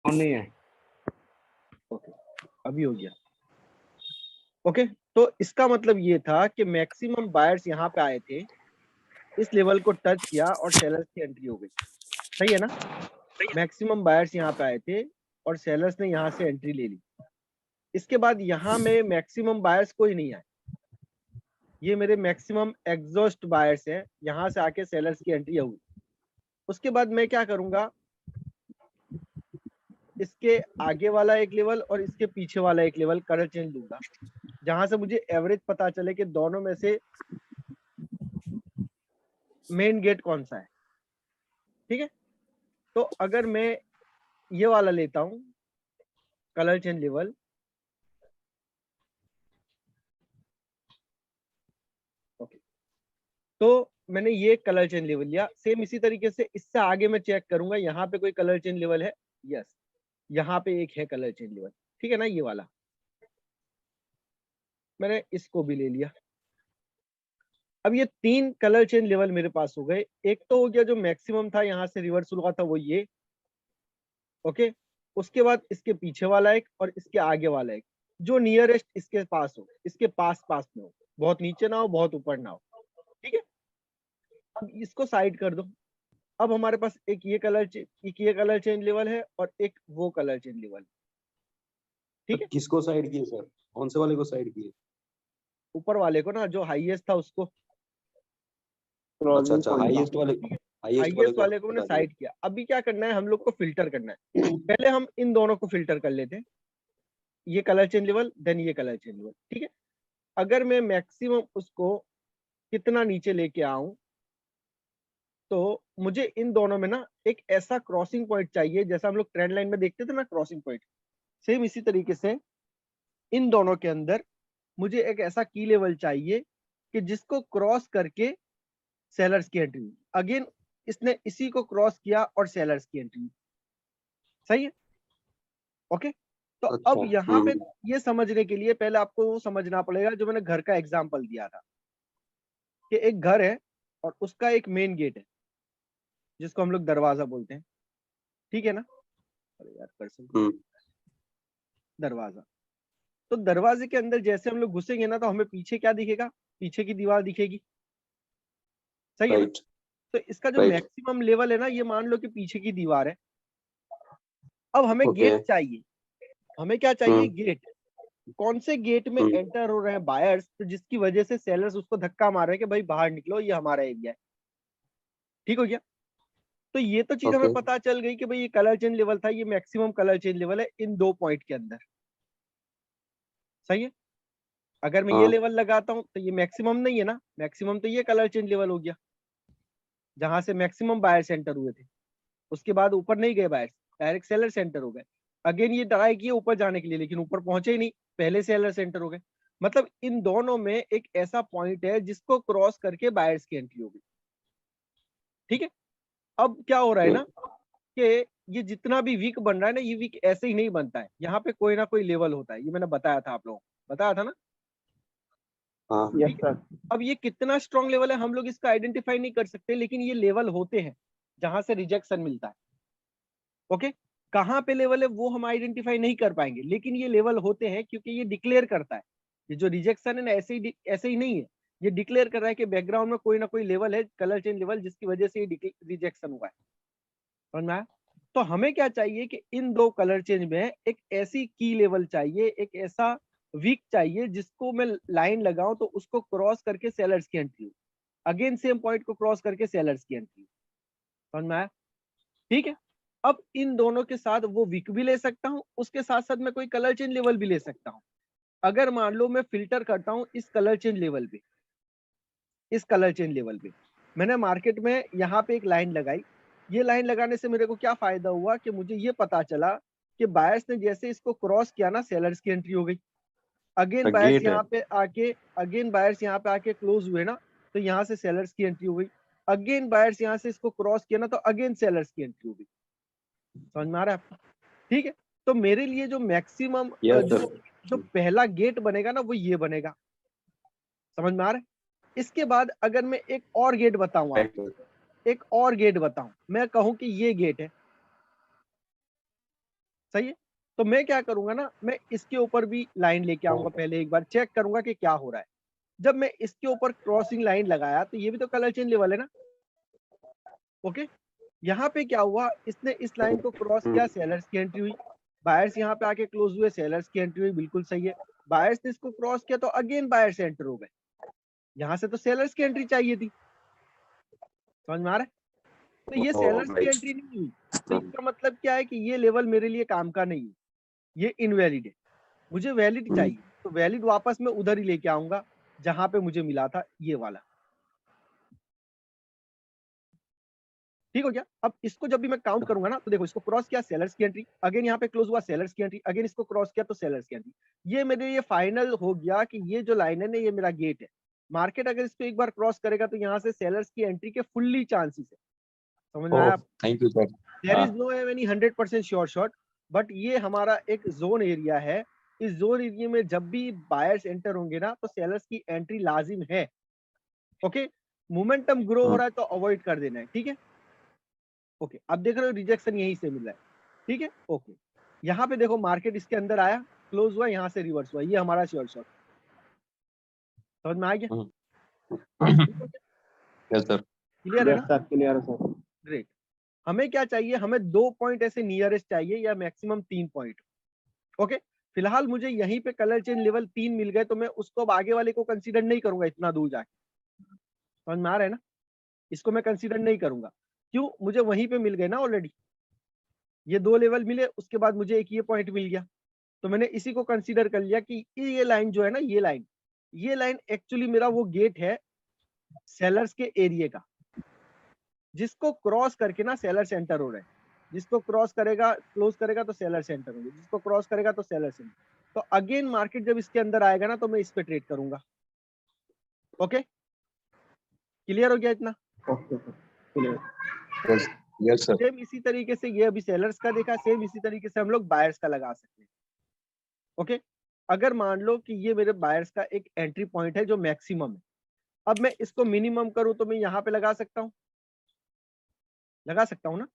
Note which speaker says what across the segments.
Speaker 1: और नहीं है।
Speaker 2: ओके, अभी हो गया। ओके, तो इसका मतलब ये था कि मैक्सिमम बायर्स यहाँ पे आए थे, इस लेवल को टच किया और सेलर्स की एंट्री हो गई। सही है ना? मैक्सिमम बायर्स यहाँ पे आए थे और सेलर्स ने यहाँ से एंट्री ले ली। इसके बाद यहाँ में मैक्सिमम बायर्स कोई नहीं आए, ये मेरे मैक्सिमम एग्जॉस्ट बायर्स हैं, यहाँ से आके सेलर्स की एंट्री हुई। उसके बाद मैं क्या करूंगा, इसके आगे वाला एक लेवल और इसके पीछे वाला एक लेवल कलर चेंज लूंगा, जहां से मुझे एवरेज पता चले कि दोनों में से मेन गेट कौन सा है। ठीक है, तो अगर मैं ये वाला लेता हूं कलर चेंज लेवल, ओके, तो मैंने ये कलर चेंज लेवल लिया। सेम इसी तरीके से इससे आगे मैं चेक करूंगा, यहाँ पे कोई कलर चेंज लेवल है? यस, यहाँ पे एक है कलर चेंज लेवल। ठीक है ना, ये वाला मैंने इसको भी ले लिया। अब ये 3 कलर चेंज लेवल मेरे पास हो गए। एक तो हो गया जो मैक्सिमम था, यहाँ से रिवर्स हुआ था, वो ये। ओके, उसके बाद इसके पीछे वाला एक और इसके आगे वाला एक, जो नियरेस्ट इसके पास हो, इसके पास पास में हो, बहुत नीचे ना हो बहुत ऊपर ना हो। ठीक है, अब इसको साइड कर दो। अब हमारे पास एक ये कलर चेंज लेवल है और एक वो कलर चेंज लेवल। ठीक है,
Speaker 3: किसको साइड किए सर? कौन से वाले को साइड किए?
Speaker 2: ऊपर वाले को ना, जो हाईएस्ट था उसको।
Speaker 3: अच्छा अच्छा, हाईएस्ट वाले को,
Speaker 2: हाईएस्ट वाले को मैंने
Speaker 3: हटा दिया।
Speaker 2: साइड किया। अभी क्या करना है, हम लोग को फिल्टर करना है। पहले हम इन दोनों को फिल्टर कर लेते हैं, ये कलर चेंज लेवल देन ये कलर चेंज लेवल। ठीक है, अगर मैं मैक्सिमम उसको कितना नीचे लेके आऊं, तो मुझे इन दोनों में ना एक ऐसा क्रॉसिंग पॉइंट चाहिए, जैसा हम लोग ट्रेंड लाइन में देखते थे ना क्रॉसिंग पॉइंट, सेम इसी तरीके से इन दोनों के अंदर मुझे एक ऐसा की लेवल चाहिए कि जिसको क्रॉस करके सेलर्स की एंट्री। अगेन इसने इसी को क्रॉस किया और सेलर्स की एंट्री। सही है? ओके, तो अब
Speaker 3: अच्छा,
Speaker 2: यहाँ पे ये समझने के लिए पहले आपको वो समझना पड़ेगा जो मैंने घर का एग्जांपल दिया था, कि एक घर है और उसका एक मेन गेट है जिसको हम लोग दरवाजा बोलते हैं। ठीक है ना? अरे यार कर्सर, दरवाजा। तो दरवाजे के अंदर जैसे हम लोग घुसेंगे ना, तो हमें पीछे क्या दिखेगा? पीछे की दीवार दिखेगी। सही है ना? तो इसका जो मैक्सिमम लेवल है ना, ये मान लो कि पीछे की दीवार है। अब हमें गेट चाहिए। हमें क्या चाहिए? गेट। कौन से गेट में एंटर हो रहे हैं बायर्स, तो जिसकी वजह से सेलर्स उसको धक्का मार रहे हैं कि भाई बाहर निकलो, ये हमारा एरिया है। ठीक हो गया? तो ये तो चीज हमें पता चल गई कि भाई ये कलर चेंज लेवल था, ये मैक्सिमम कलर चेंज लेवल है इन 2 पॉइंट के अंदर। सही है? अगर मैं ये लेवल लगाता हूं तो ये मैक्सिमम नहीं है ना, मैक्सिमम तो ये कलर चेंज लेवल हो गया जहां से मैक्सिमम बायर्स एंटर हुए थे। उसके बाद ऊपर नहीं गए बायर्स, डायरेक्ट सेलर सेंटर हो गए। अगेन ये ट्राई किए ऊपर जाने के लिए, लेकिन ऊपर पहुंचे ही नहीं, पहले सेलर सेंटर हो गए। मतलब इन दोनों में एक ऐसा पॉइंट है जिसको क्रॉस करके बायर्स की एंट्री होगी। ठीक है, अब क्या हो रहा है ना, कि ये जितना भी वीक बन रहा है ना, ये वीक ऐसे ही नहीं बनता है, यहाँ पे कोई ना कोई लेवल होता है। ये मैंने बताया था आप लोगों को, बताया था ना? ठीक है, अब ये कितना स्ट्रॉन्ग लेवल है हम लोग इसका आइडेंटिफाई नहीं कर सकते, लेकिन ये लेवल होते हैं जहां से रिजेक्शन मिलता है। ओके, कहाँ पे लेवल है वो हम आइडेंटिफाई नहीं कर पाएंगे, लेकिन ये लेवल होते हैं क्योंकि ये डिक्लेयर करता है। ये जो रिजेक्शन है ना, ऐसे ही नहीं है, ये डिक्लेयर कर रहा है कि बैकग्राउंड में कोई ना कोई लेवल है, कलर चेंज लेवल, जिसकी वजह से ये रिजेक्शन हुआ है। समझ में आया? तो हमें क्या चाहिए कि इन 2 कलर चेंज में एक ऐसी की लेवल चाहिए, एक ऐसा वीक चाहिए जिसको मैं लाइन लगाऊं तो उसको क्रॉस करके सेलर्स की एंट्री हो, अगेन सेम पॉइंट को क्रॉस करके सेलर्स की एंट्री। समझ में आया? ठीक है, अब इन दोनों के साथ वो वीक भी ले सकता हूं, उसके साथ साथ मैं कोई कलर चेंज लेवल भी ले सकता हूं। अगर मान लो मैं फिल्टर करता हूं इस कलर चेंज लेवल पे, इस कलर चेंज लेवल पे मैंने मार्केट में यहाँ पे एक लाइन लगाई। ये लाइन लगाने से मेरे को क्या फायदा हुआ कि मुझे ये पता चला कि बायर्स ने जैसे इसको क्रॉस किया ना, सेलर्स की एंट्री हो गई। अगेन बायर्स यहाँ पे आके क्लोज हुए ना, तो यहाँ से सेलर्स की एंट्री हो गई। अगेन बायर्स यहाँ से इसको क्रॉस किया ना, तो अगेन सेलर्स की एंट्री हो गई। समझ में आ रहा है आपको? ठीक है, तो मेरे लिए जो मैक्सिमम जो पहला गेट बनेगा ना, वो ये बनेगा। समझ में आ रहा है? इसके बाद अगर मैं एक और गेट बताऊं आपको, एक और गेट बताऊं, मैं कहूं कि ये गेट है, सही है। तो मैं क्या करूंगा ना, मैं इसके ऊपर भी लाइन लेके आऊंगा, पहले एक बार चेक करूंगा कि क्या हो रहा है। जब मैं इसके ऊपर क्रॉसिंग लाइन लगाया तो ये भी तो कलर चेंज लेवल है ना। ओके, यहाँ पे क्या हुआ, इसने इस लाइन को क्रॉस किया, सेलर्स की एंट्री हुई। बायर्स यहाँ पे आके क्लोज हुए, सेलर्स की एंट्री हुई, बिल्कुल सही है। बायर्स ने इसको क्रॉस किया तो अगेन बायर्स एंटर हो गए। यहाँ से तो सेलर्स की एंट्री चाहिए थी, समझ में आ रहा है। तो ये सेलर्स की एंट्री नहीं हुई, तो इसका मतलब क्या है कि ये लेवल मेरे लिए काम का नहीं है, ये इनवैलिड है। मुझे वैलिड चाहिए, तो वैलिड वापस मैं उधर ही लेके आऊंगा जहां पे मुझे मिला था ये वाला। ठीक हो गया। अब इसको जब भी मैं काउंट करूंगा ना, तो देखो इसको क्रॉस किया, सेलर्स की एंट्री, अगेन यहाँ पे क्लोज हुआ, सेलर्स की एंट्री, अगेन इसको क्रॉस किया तो सेलर्स की एंट्री। ये मेरे लिए फाइनल हो गया कि ये जो लाइन है ना, ये मेरा गेट है। मार्केट अगर इसको एक बार क्रॉस करेगा तो यहाँ से सेलर्स की एंट्री के फुल्ली चांसेस है। समझ में आया?
Speaker 3: Thank you sir.
Speaker 2: There is no any 100% sure shot, but ये हमारा एक जोन एरिया है। इस जोन एरिया में जब भी बायर्स एंटर होंगे ना, तो सेलर्स की एंट्री लाजिम है। ओके, मोमेंटम ग्रो हो रहा है तो अवॉइड कर देना है, ठीक है। ओके, अब देख रहे हो रिजेक्शन यहीं से मिल रहा है, ठीक है। ओके, यहाँ पे देखो मार्केट इसके अंदर आया, क्लोज हुआ, यहाँ से रिवर्स हुआ, ये हमारा श्योर शॉट। समझ में आ गया?
Speaker 3: Yes sir.
Speaker 2: क्लियर है ना?
Speaker 3: सर क्लियर है सर।
Speaker 2: ग्रेट। हमें क्या चाहिए, हमें 2 पॉइंट ऐसे नियरेस्ट चाहिए या मैक्सिमम 3 पॉइंट। ओके, फिलहाल मुझे यहीं पे कलर चेंज लेवल 3 मिल गए, तो मैं उसको अब आगे वाले को कंसीडर नहीं करूंगा इतना दूर जाके। समझ में आ रहा है ना? इसको मैं कंसीडर नहीं करूंगा, क्यों, मुझे वहीं पे मिल गए ना ऑलरेडी। ये 2 लेवल मिले, उसके बाद मुझे एक ये पॉइंट मिल गया, तो मैंने इसी को कंसीडर कर लिया कि ये लाइन जो है ना, ये लाइन एक्चुअली मेरा वो गेट है सेलर्स के एरिया का, जिसको क्रॉस करके ना सेलर सेंटर हो रहा है। जिसको क्रॉस करेगा, क्लोज करेगा तो सेलर सेंटर होंगे, जिसको क्रॉस करेगा तो सेलर सेंटर। तो अगेन मार्केट जब इसके अंदर आएगा ना, तो मैं इस पे ट्रेड करूंगा। ओके, क्लियर हो गया इतना?
Speaker 3: Okay sir clear. Yes sir.
Speaker 2: Same इसी तरीके से ये अभी सेलर्स का देखा, सेम इसी तरीके से हम लोग बायर्स का लगा सकते हैं। ओके, अगर मान लो कि ये मेरे बायर्स का एक एंट्री पॉइंट है जो मैक्सिमम है, अब मैं इसको मिनिमम करूं तो मैं यहाँ पे लगा सकता हूँ, ना,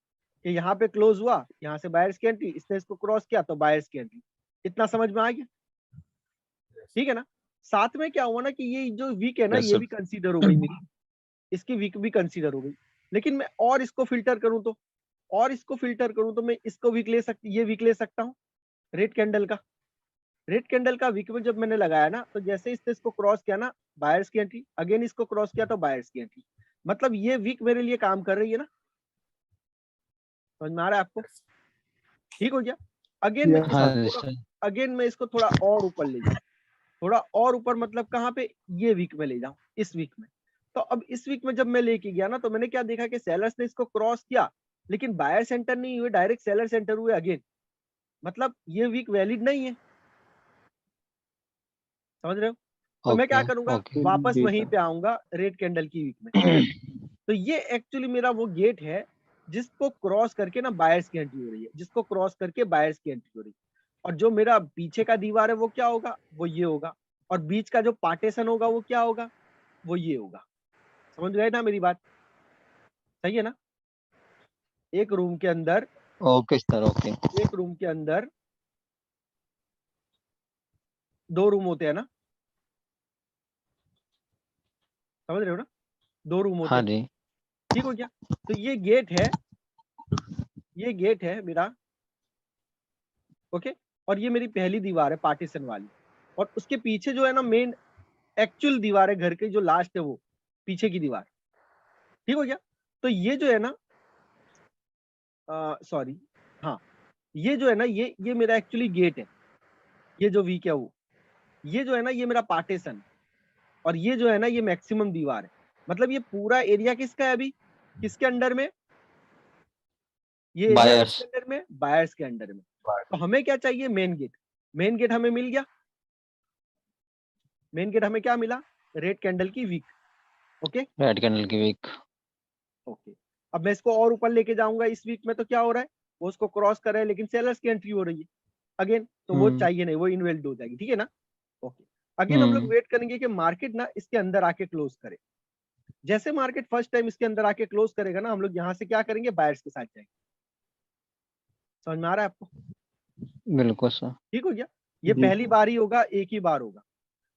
Speaker 2: कि यहाँ पे क्लोज हुआ, यहाँ से बायर्स की एंट्री, इसने इसको क्रॉस किया तो बायर्स की एंट्री। इतना समझ में आ गया? ठीक है ना? साथ में क्या हुआ ना कि ये जो वीक है ना,
Speaker 3: Yes,
Speaker 2: ये
Speaker 3: sir.
Speaker 2: भी कंसीडर हो गई मेरी, इसकी वीक भी कंसीडर हो गई। लेकिन मैं और इसको फिल्टर करूं तो, मैं इसको वीक ले सकती, ये वीक ले सकता हूँ रेड कैंडल का। रेड कैंडल का वीक में जब मैंने लगाया ना, तो जैसे इसने इसको क्रॉस किया ना, बायर्स की एंट्री, अगेन इसको क्रॉस किया तो बायर्स की एंट्री। मतलब ये वीक मेरे लिए काम कर रही है ना। समझ में आ रहा है आपको? ठीक हो गया। अगेन मैं
Speaker 1: हाँ
Speaker 2: इसको थोड़ा, अगेन मैं इसको थोड़ा और ऊपर ले जाऊं, थोड़ा और ऊपर, मतलब कहाँ पे, ये वीक में ले जाऊं, इस वीक में। तो अब इस वीक में जब मैं लेके गया ना, तो मैंने क्या देखा कि सेलर्स ने इसको क्रॉस किया, लेकिन बायर सेंटर नहीं हुए, डायरेक्ट सेलर सेंटर हुए अगेन। मतलब ये वीक वैलिड नहीं है, समझ रहे हो? तो मैं क्या करूंगा, वापस वहीं पे आऊंगा रेड कैंडल की वीक में। तो ये एक्चुअली मेरा वो गेट है जिसको क्रॉस करके ना बायर्स की एंट्री हो रही है, जिसको क्रॉस करके बायर्स की एंट्री हो रही है। और जो मेरा पीछे का दीवार है वो क्या होगा, वो ये होगा। और बीच का जो पार्टीशन होगा वो क्या होगा, वो ये होगा। समझ गए ना मेरी बात? सही है ना? एक रूम के अंदर,
Speaker 1: ओके सर, ओके।
Speaker 2: एक रूम के अंदर 2 रूम होते हैं ना, समझ रहे हो ना? 2 रूम होते
Speaker 1: हाँ
Speaker 2: हैं।
Speaker 1: जी।
Speaker 2: ठीक हो गया। तो ये गेट है मेरा। ओके, और ये मेरी पहली दीवार है पार्टीशन वाली। और उसके पीछे जो है ना, मेन एक्चुअल दीवार है घर की, जो लास्ट है वो पीछे की दीवार। ठीक हो गया। तो ये जो है ना, सॉरी, हाँ, ये जो है ना, ये मेरा एक्चुअली गेट है। ये जो वीक है वो, ये जो है ना, ये मेरा पार्टीशन। और ये जो है ना, ये मैक्सिमम दीवार है। मतलब ये पूरा एरिया किसका है अभी, किसके अंडर में, ये एरिया
Speaker 1: बायर्स।
Speaker 2: किसके अंडर में, बायर्स के अंडर में। तो हमें क्या चाहिए, मेन गेट। मेन गेट हमें मिल गया। मेन गेट हमें क्या मिला, रेड कैंडल की वीक। ओके,
Speaker 1: रेड कैंडल की वीक।
Speaker 2: ओके। अब मैं इसको और ऊपर लेके जाऊंगा इस वीक में, तो क्या हो रहा है, वो उसको क्रॉस कर रहा है, लेकिन सेलर्स की एंट्री हो रही है अगेन, तो वो चाहिए नहीं, वो इनवैलिड हो जाएगी। ठीक है ना? ओके, अगेन हम लोग वेट करेंगे कि मार्केट ना इसके अंदर आके क्लोज करे। जैसे मार्केट फर्स्ट टाइम इसके अंदर आके क्लोज करेगा ना, हम लोग यहाँ से क्या करेंगे, बायर्स के साथ जाएंगे। समझ में आ रहा है आपको?
Speaker 1: बिल्कुल सर।
Speaker 2: ठीक हो गया। ये
Speaker 3: जी।
Speaker 2: पहली बार ही होगा, एक ही बार होगा।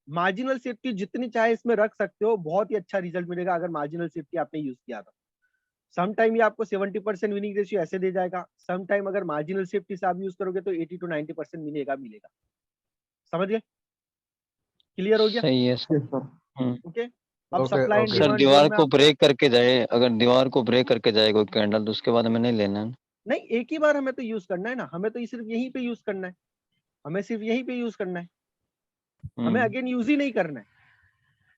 Speaker 2: मार्जिनल सेफ्टी जितनी चाहे इसमें रख सकते हो, बहुत ही अच्छा रिजल्ट मिलेगा अगर मार्जिनल सेफ्टी आपने यूज किया तो। सम टाइम ये आपको 70% विनिंग रेशियो ऐसे दे जाएगा, सम टाइम अगर मार्जिनल सेफ्टी से आप यूज करोगे तो 80 to 90% मिलेगा। समझ गए? क्लियर हो गया?
Speaker 1: सही है सर।
Speaker 3: Yes, sir.
Speaker 2: ओके। अब
Speaker 4: okay
Speaker 2: supply and
Speaker 4: okay
Speaker 1: sir
Speaker 2: demand
Speaker 1: दीवार
Speaker 2: जोन में
Speaker 1: को
Speaker 2: आप
Speaker 1: ब्रेक करके जाए, अगर दीवार को ब्रेक करके जाए कोई कैंडल, तो उसके बाद हमें नहीं लेना है।
Speaker 2: नहीं, एक ही बार हमें तो यूज करना है ना, हमें तो ये सिर्फ यहीं पे यूज करना है, हमें सिर्फ यहीं पे यूज करना है, हमें अगेन यूज ही नहीं करना है।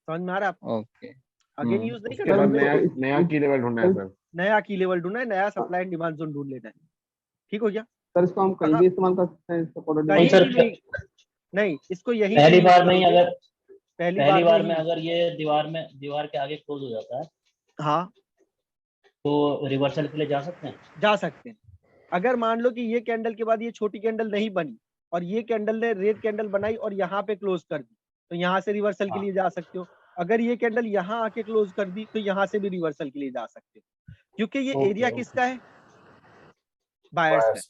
Speaker 2: समझ में आ रहा है आपको?
Speaker 1: ओके।
Speaker 2: अगेन यूज नहीं
Speaker 4: उसके
Speaker 2: करना है,
Speaker 4: बाद
Speaker 2: हमें
Speaker 4: नया
Speaker 2: तो
Speaker 4: नया की लेवल ढूंढना है सर।
Speaker 2: नया की लेवल ढूंढना है, नया सप्लाई एंड डिमांड जोन ढूंढ लेना है। ठीक हो गया?
Speaker 3: सर इसको हम कहीं
Speaker 2: कहाँ?
Speaker 3: भी इस्तेमाल कर सकते हैं, इसको प्रोडक्ट
Speaker 2: कहीं
Speaker 5: सर,
Speaker 2: भी नहीं, नहीं, इसको यहीं पे
Speaker 5: पहली
Speaker 2: यूज
Speaker 5: बार में ही
Speaker 2: करोगे।
Speaker 5: अगर
Speaker 2: पहली
Speaker 5: पहली
Speaker 2: बार
Speaker 5: बार
Speaker 2: में
Speaker 5: में
Speaker 2: ही।
Speaker 5: अगर ये दीवार के आगे क्लोज हो जाता है
Speaker 2: हाँ,
Speaker 5: तो रिवर्सल के लिए जा सकते हैं।
Speaker 2: जा सकते हैं। अगर मान लो कि ये कैंडल के बाद ये छोटी कैंडल नहीं बनी और ये कैंडल ने रेड कैंडल बनाई और यहाँ पे क्लोज कर दी, तो यहाँ से रिवर्सल के लिए जा सकते हो। अगर ये कैंडल यहाँ आके क्लोज कर दी तो यहाँ से भी रिवर्सल के लिए जा सकते हो, क्योंकि ये एरिया किसका है? बायर्स का है।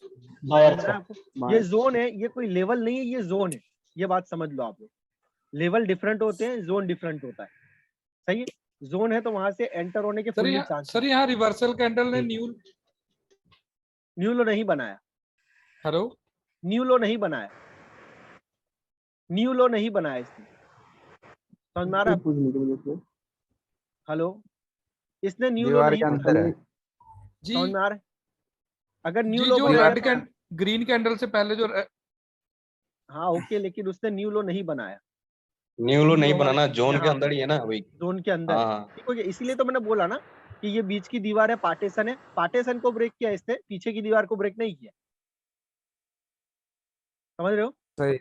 Speaker 5: बायर
Speaker 2: समझ
Speaker 5: का।
Speaker 2: रहे हैं आपको? ये जोन है, ये कोई लेवल नहीं है, ये जोन है। ये बात समझ लो आप लोग। लेवल डिफरेंट होते हैं, जोन डिफरेंट होता है। सही है? जोन है तो वहां से एंटर होने के फुल्ली चांस।
Speaker 6: सर यहाँ रिवर्सल कैंडल ने
Speaker 2: न्यू लो नहीं बनाया,
Speaker 6: हेलो
Speaker 2: न्यू लो नहीं बनाया, न्यू लो नहीं बनाया इसने। समझ में आ रहा है?
Speaker 3: पूछने की वजह से
Speaker 2: हेलो, इसने न्यू लो
Speaker 4: दीवार
Speaker 2: नहीं
Speaker 4: के
Speaker 2: बनाया।
Speaker 4: अंदर है।
Speaker 6: जी
Speaker 2: समझ में आ रहा है? अगर न्यू
Speaker 6: जी,
Speaker 2: लो
Speaker 6: जो
Speaker 2: बनाया
Speaker 6: रेड कैंड ग्रीन कैंडल से पहले जो
Speaker 2: हाँ ओके, लेकिन उसने न्यू लो नहीं बनाया।
Speaker 3: न्यू लो नहीं
Speaker 2: हमारे
Speaker 3: बनाना, जोन के
Speaker 2: यहाँ
Speaker 3: अंदर ही है ना वही।
Speaker 2: जोन के अंदर है।
Speaker 3: हाँ
Speaker 2: ठीक हो गया? इसीलिए तो मैंने बोला ना कि ये बीच की दीवार है, पार्टीशन है, पार्टीशन को ब्रेक किया इसने, पीछे की दीवार को ब्रेक नहीं किया। समझ रहे हो?
Speaker 4: सही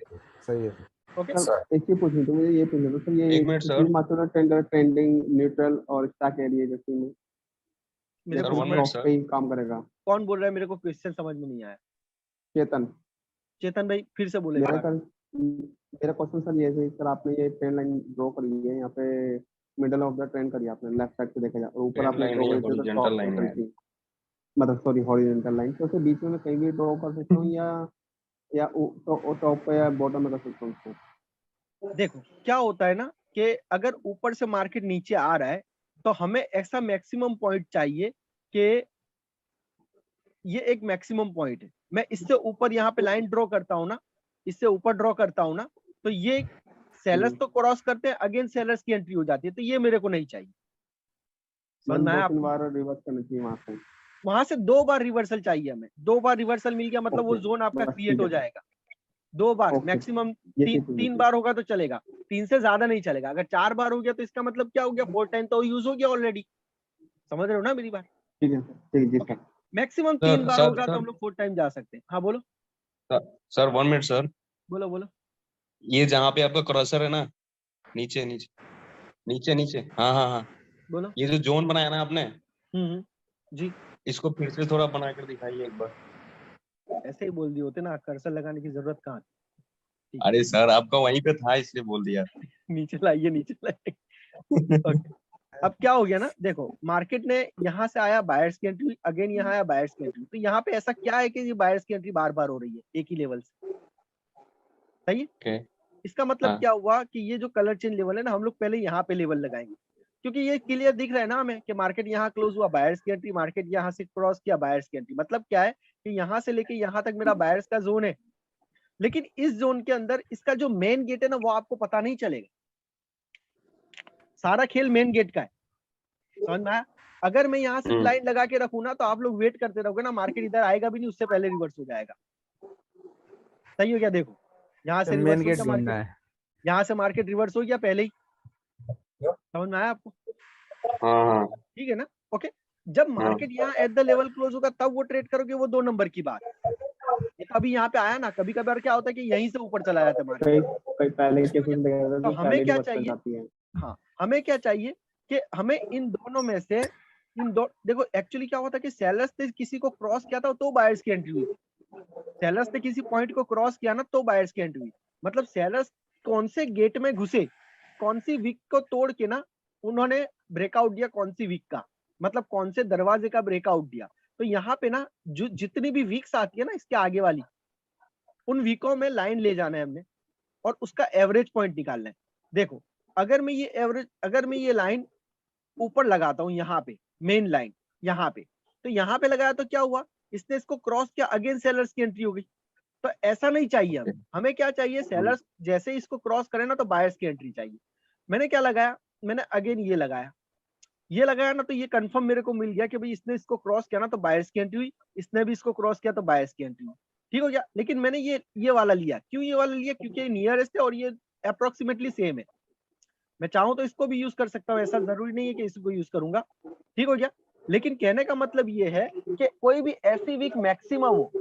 Speaker 4: है।
Speaker 2: ओके।
Speaker 3: सर एक चीज पूछनी थी मुझे, ये पूछना था सर, ये
Speaker 4: एक मिनट सर।
Speaker 3: मात्र ट्रेंडिंग, न्यूट्रल और स्टॉक एरिया जैसे में
Speaker 2: मेरे
Speaker 3: या
Speaker 2: को
Speaker 3: फिर ड्रॉप पे ही काम करेगा?
Speaker 2: कौन बोल रहा है? मेरे को क्वेश्चन समझ में नहीं आया।
Speaker 3: चेतन।
Speaker 2: चेतन भाई फिर से बोले।
Speaker 3: मेरा क्वेश्चन सर ये है सर, आपने ये ट्रेंड लाइन ड्रॉ करी है यहाँ पे, मिडल ऑफ द ट्रेंड करी आपने, लेफ्ट साइड से देखा जाए, और ऊपर आपने ड्रॉ करी थी
Speaker 4: horizontal line है।
Speaker 3: मतलब सॉरी हॉरिजॉन्टल लाइन, तो उसे बीच में मैं कहीं भी ड्रॉ कर सकता हूँ या टॉप पे या बॉटम में कर सकता हूँ उसको?
Speaker 2: देखो क्या होता है ना कि अगर ऊपर से मार्केट नीचे आ रहा है तो हमें ऐसा मैक्सिमम पॉइंट चाहिए कि ये एक मैक्सिमम पॉइंट है। मैं इससे ऊपर यहाँ पे लाइन ड्रॉ करता हूँ ना, इससे ऊपर ड्रॉ करता हूँ ना, तो ये सेलर्स तो क्रॉस करते हैं, अगेन सेलर्स की एंट्री हो जाती है, तो ये मेरे को नहीं चाहिए। समझ में आया?
Speaker 3: 2-3 बार रिवर्स करना चाहिए वहां से।
Speaker 2: वहां से 2 बार रिवर्सल चाहिए हमें। 2 बार रिवर्सल मिल गया मतलब वो जोन आपका
Speaker 3: बस
Speaker 2: क्रिएट
Speaker 3: ठीक
Speaker 2: हो
Speaker 3: है।
Speaker 2: जाएगा। 2 बार
Speaker 3: ओके।
Speaker 2: मैक्सिमम,
Speaker 3: ये चीज़
Speaker 2: 3 बार होगा तो चलेगा, 3 से ज्यादा नहीं चलेगा। अगर 4 बार हो गया तो इसका मतलब क्या हो गया? 4 टाइम तो यूज हो गया ऑलरेडी। समझ रहे हो ना मेरी बात?
Speaker 3: ठीक है सर, ठीक जी सर।
Speaker 2: मैक्सिमम 3 बार होगा तो हम लोग 4 टाइम जा सकते हैं। हाँ बोलो।
Speaker 3: सर 1 मिनट सर,
Speaker 2: बोलो बोलो।
Speaker 3: ये जहाँ पे आपका क्रॉसर है ना, नीचे नीचे नीचे नीचे, हाँ हाँ हाँ,
Speaker 2: बोलो।
Speaker 3: ये जो जोन बनाया ना आपने,
Speaker 2: जी
Speaker 3: इसको फिर से थोड़ा बना कर दिखाइए एक बार।
Speaker 2: ऐसे ही बोल दिए होते ना, कर्सर लगाने की जरूरत कहाँ थी?
Speaker 3: अरे सर आपका वहीं पे था इसलिए बोल दिया।
Speaker 2: नीचे लाइए, नीचे लाइए। ओके। अब क्या हो गया ना, देखो मार्केट ने यहाँ से आया बायर्स की एंट्री, अगेन यहाँ आया बायर्स की एंट्री, तो यहाँ पे ऐसा क्या है कि ये बायर्स की एंट्री बार बार हो रही है एक ही लेवल से? सही है?
Speaker 3: ओके।
Speaker 2: इसका मतलब
Speaker 3: हाँ।
Speaker 2: क्या हुआ कि ये जो कलर चेंज लेवल है ना, हम लोग पहले यहाँ पे लेवल लगाएंगे, क्योंकि ये क्लियर दिख रहा है ना हमें कि मार्केट यहाँ क्लोज हुआ, बायर्स की एंट्री, मार्केट यहाँ से क्रॉस किया, बायर्स की एंट्री। मतलब क्या है कि यहाँ से लेके यहाँ तक मेरा बायर्स का जोन है, लेकिन इस जोन के अंदर इसका जो मेन गेट है ना वो आपको पता नहीं चलेगा। सारा खेल मेन गेट का है। समझ में आया? अगर मैं यहाँ से लाइन लगा के रखूँ ना तो आप लोग वेट करते रहोगे ना, मार्केट इधर आएगा भी नहीं, उससे पहले रिवर्स हो जाएगा। सही हो गया? देखो यहाँ से
Speaker 4: मेन
Speaker 2: रिवर्स हो
Speaker 4: गेट
Speaker 2: गया
Speaker 4: ढूंढना
Speaker 2: मार्केट,
Speaker 4: है।
Speaker 2: यहाँ से मार्केट रिवर्स हो गया पहले ही। समझ में आया आपको?
Speaker 3: हाँ
Speaker 2: ठीक है ना? ओके। जब मार्केट यहाँ एट द लेवल क्लोज होगा तब वो ट्रेड करोगे, वो 2 नंबर की बात। ये कभी यहाँ पे आया ना, कभी कभार क्या होता है कि यहीं से ऊपर चला जाता है मार्केट।
Speaker 3: कई पहले के कुछ देखा
Speaker 2: तो
Speaker 3: था,
Speaker 2: हमें क्या
Speaker 3: रिवर्स कर
Speaker 2: चाहिए?
Speaker 3: जाती है।
Speaker 2: हाँ, हमें क्या चाहिए कि हमें इन दोनों में से देखो एक्चुअली क्या होता है कि सेलर्स ने किसी को क्रॉस किया था तो बायर्स की एंट्री हुई। सेलर्स ने किसी पॉइंट को क्रॉस किया ना तो बायर्स की एंट्री हुई। मतलब सेलर्स कौन से गेट में घुसे, कौन सी वीक को तोड़ के ना उन्होंने ब्रेकआउट दिया, कौन सी वीक का, मतलब कौन से दरवाजे का ब्रेकआउट दिया। तो यहाँ पे ना जो जितनी भी वीक्स आती है ना इसके आगे वाली, उन वीकों में लाइन ले जाना है हमने और उसका एवरेज पॉइंट निकालना है। देखो अगर मैं ये लाइन ऊपर लगाता हूँ यहाँ पे, मेन लाइन यहाँ पे, तो यहाँ पे लगाया तो क्या हुआ, इसने इसको क्रॉस किया, अगेन सेलर्स की एंट्री हो गई। तो ऐसा नहीं चाहिए हमें क्या चाहिए, सेलर्स जैसे ही इसको क्रॉस करे ना तो बायर्स की एंट्री चाहिए। मैंने क्या लगाया, मैंने अगेन ये लगाया ना, तो ये कंफर्म मेरे को मिल गया कि भाई इसने इसको क्रॉस किया ना तो बायर्स की एंट्री हुई, इसने भी इसको क्रॉस किया तो बायर्स की एंट्री हुई। ठीक हो गया। लेकिन मैंने ये वाला लिया, क्यों ये वाला लिया, क्योंकि नियरेस्ट है और ये अप्रोक्सीमेटली सेम है। मैं चाहूं तो इसको भी यूज कर सकता हूँ, ऐसा जरूरी नहीं है कि इसको यूज करूंगा। ठीक हो गया। लेकिन कहने का मतलब ये है कि कोई भी ऐसी वीक मैक्सिमम हो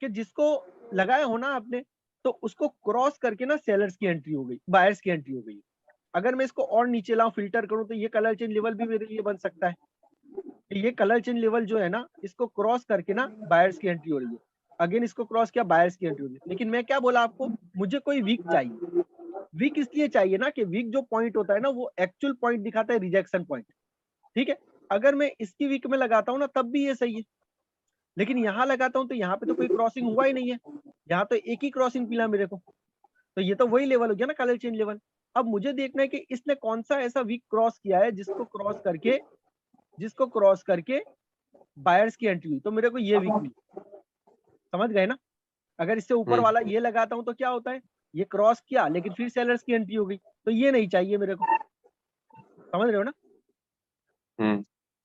Speaker 2: कि जिसको लगाया हो ना आपने, तो उसको क्रॉस करके ना सेलर्स की एंट्री हो गई, बायर्स की एंट्री हो गई। अगर मैं इसको और नीचे लाऊं, फिल्टर करूं, तो ये कलर चेंज लेवल भी मेरे लिए बन सकता है। ये कलर चेंज लेवल जो है ना, इसको क्रॉस करके ना बायर्स की एंट्री हो रही है, अगेन इसको क्रॉस किया, बायर्स की एंट्री हो रही है। लेकिन मैं क्या बोला आपको, मुझे कोई वीक चाहिए। वीक इसलिए चाहिए ना कि वीक जो पॉइंट होता है ना, वो एक्चुअल पॉइंट दिखाता है, रिजेक्शन पॉइंट। ठीक है। अगर मैं इसकी वीक में लगाता हूँ ना, तब भी ये सही है, लेकिन यहाँ लगाता हूँ तो यहाँ पे तो कोई क्रॉसिंग हुआ ही नहीं है, यहाँ तो एक ही क्रॉसिंग मिला मेरे को। तो ये तो वही लेवल हो गया ना, कलर चेंज लेवल। अब मुझे देखना है कि इसने कौन सा ऐसा वीक क्रॉस किया है जिसको क्रॉस करके बायर्स की एंट्री हुई, तो मेरे को ये वीक मिली। समझ गए ना। अगर इससे ऊपर वाला ये लगाता हूं तो क्या होता है, ये क्रॉस किया लेकिन फिर सेलर्स की एंट्री हो गई, तो ये नहीं चाहिए मेरे को। समझ रहे हो ना।